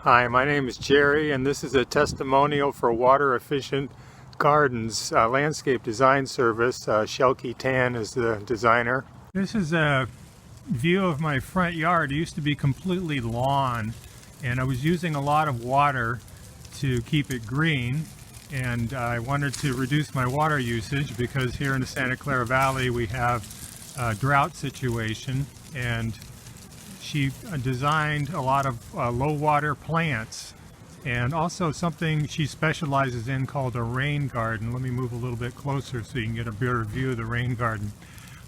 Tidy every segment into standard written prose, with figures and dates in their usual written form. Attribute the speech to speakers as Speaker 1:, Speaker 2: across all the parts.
Speaker 1: Hi, my name is Jerry, and this is a testimonial for Water Efficient Gardens landscape design service. Shelkie Tan is the designer. This is a view of my front yard. It used to be completely lawn, and I was using a lot of water to keep it green, and I wanted to reduce my water usage because here in the Santa Clara Valley we have a drought situation, and she designed a lot of low water plants, and also something she specializes in called a rain garden. Let me move a little bit closer so you can get a better view of the rain garden.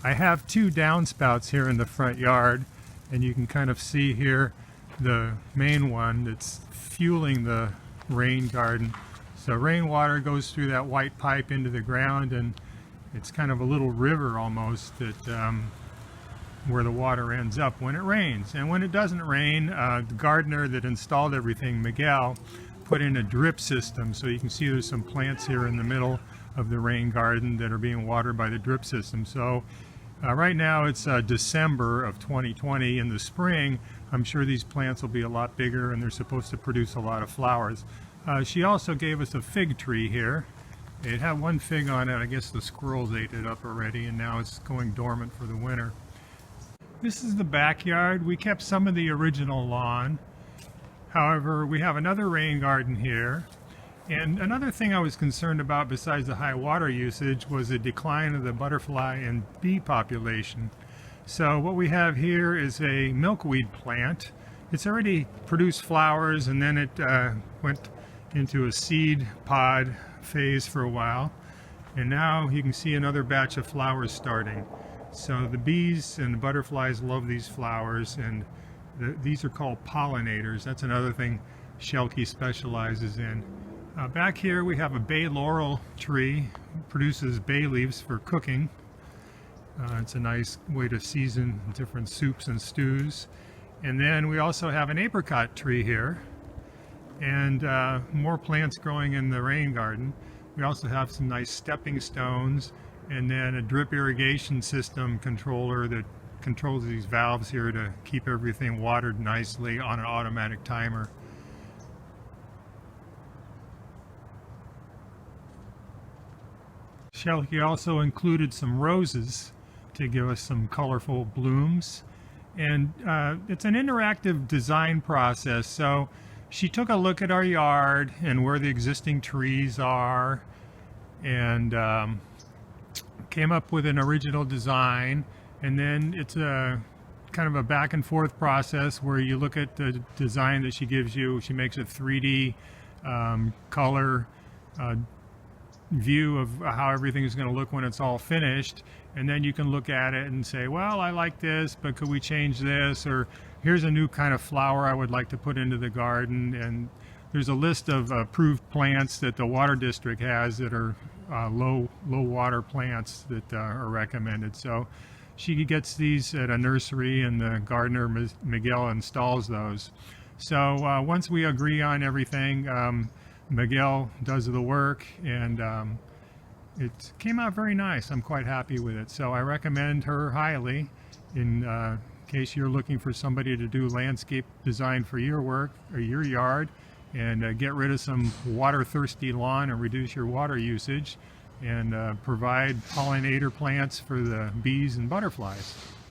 Speaker 1: I have two downspouts here in the front yard, and you can kind of see here the main one that's fueling the rain garden. So rainwater goes through that white pipe into the ground, and it's kind of a little river almost that where the water ends up when it rains. And when it doesn't rain, the gardener that installed everything, Miguel, put in a drip system. So you can see there's some plants here in the middle of the rain garden that are being watered by the drip system. So right now it's December of 2020. In the spring, I'm sure these plants will be a lot bigger and they're supposed to produce a lot of flowers. She also gave us a fig tree here. It had one fig on it. I guess the squirrels ate it up already, and now it's going dormant for the winter. This is the backyard. We kept some of the original lawn. However, we have another rain garden here. And another thing I was concerned about besides the high water usage was the decline of the butterfly and bee population. So what we have here is a milkweed plant. It's already produced flowers, and then it went into a seed pod phase for a while. And now you can see another batch of flowers starting. So the bees and the butterflies love these flowers, and these are called pollinators. That's another thing Shelkie specializes in. Back here we have a bay laurel tree. It produces bay leaves for cooking. It's a nice way to season different soups and stews. And then we also have an apricot tree here, and more plants growing in the rain garden. We also have some nice stepping stones, and then a drip irrigation system controller that controls these valves here to keep everything watered nicely on an automatic timer. Shelkie also included some roses to give us some colorful blooms, and it's an interactive design process. So she took a look at our yard and where the existing trees are, and came up with an original design. And then it's a kind of a back and forth process where you look at the design that she gives you. She makes a 3D color view of how everything is going to look when it's all finished, and then you can look at it and say, well, I like this, but could we change this, or here's a new kind of flower I would like to put into the garden. And there's a list of approved plants that the water district has that are low water plants that are recommended. So she gets these at a nursery, and the gardener Miguel installs those. So once we agree on everything, Miguel does the work, and it came out very nice. I'm quite happy with it. So I recommend her highly in case you're looking for somebody to do landscape design for your work or your yard, and get rid of some water-thirsty lawn and reduce your water usage, and provide pollinator plants for the bees and butterflies.